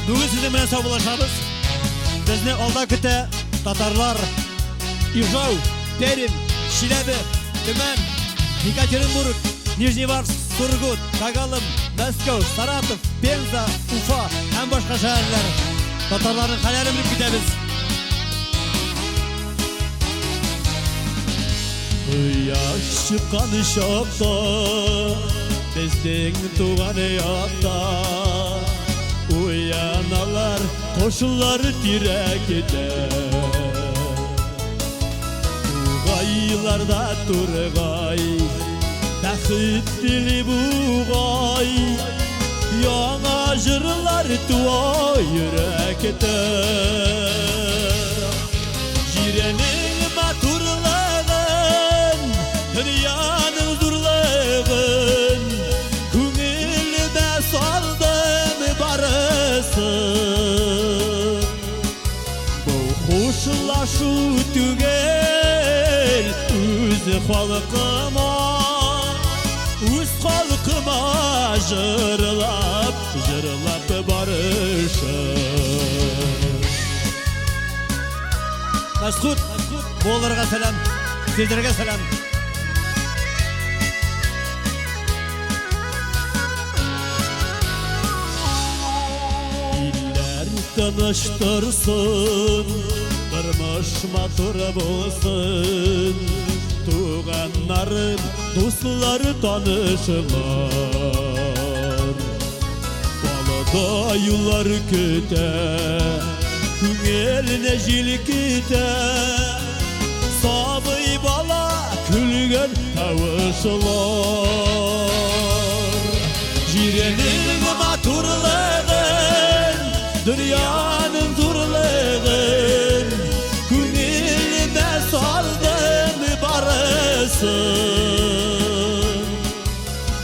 Бүгін сіздің менен саубулашабыз. Бізді алда күте татарлар Ижау, Пермь, Челябі, Түмен, Екатеринбург, Нижневартовск, Сургут, Когалым, Мәскеу, Саратов, Пенза, Уфа һәм башка шәһәрләр. Татарларның хәлләрен белеп китәбез. Кояш чыккан чакта безнең туган ята уяналар, кошулар тирәкедә. Тугайларда тургай, бәхет тиле бугай, яңа җырлар туа йөрәкедә. Җирәнең матурлыгын, дөньяның зурлыгын, күңелемә салдым барысын. Бу хушлашу түгел, үз халкыма, үз халкыма җырлап барышым. Мәсгуд, болларга сәлам, сіздерге сәлам. Илләр тыныштырсын, тормыш матур булсын, туганнарым, дуслар, танышылар. Балада юллар көтә, күңеліне җил китә, сабый бала күлгән тавышлар. Җирәнең матурлыгын, дөньяның зурлыгын, күңелемә салдым барысын.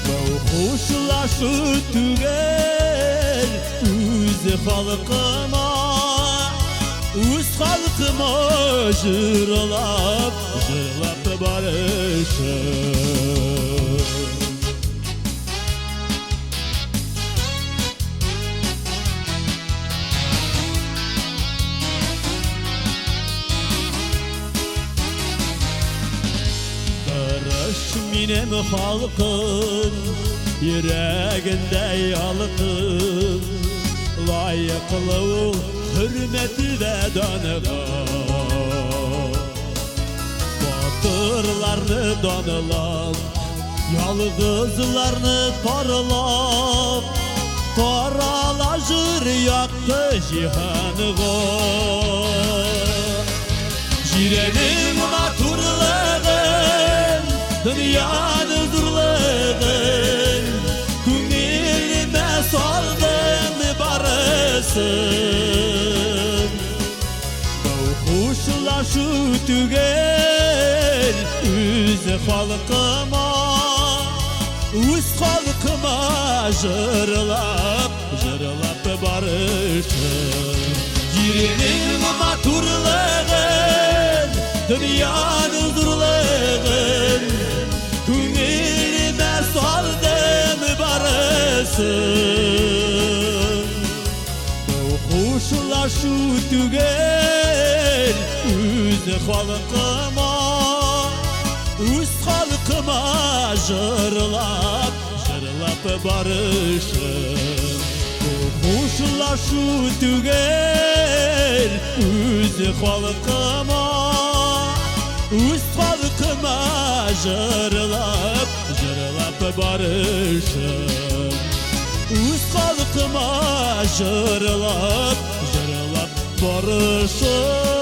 Бу хушлашу түгел, үз халкыма, үз халкыма җырлап барышым. Барыш минем халкым, йөрәгендә ялкын, лайыклы ул hürmeti ve danıga. Batırlarını danılan, yalgızlarını paralap, taralajır yaktı cihanıga. Jirenin maturlığın, dünyanın zurlığın, күңелемә салдым барысын. Бу хушлашу түгел, үз халкыма, үз халкыма җырлап барышым. Җиренең матурлыгын, дөньяның зурлыгын, күңелемә салдым барысын. Бу хушлашу түгел, үз халкыма, үз халкыма җырлап барышым. Бу хушлашу түгел, үз халкыма, үз халкыма җырлап барышым. Үз халкыма җырлап барышым.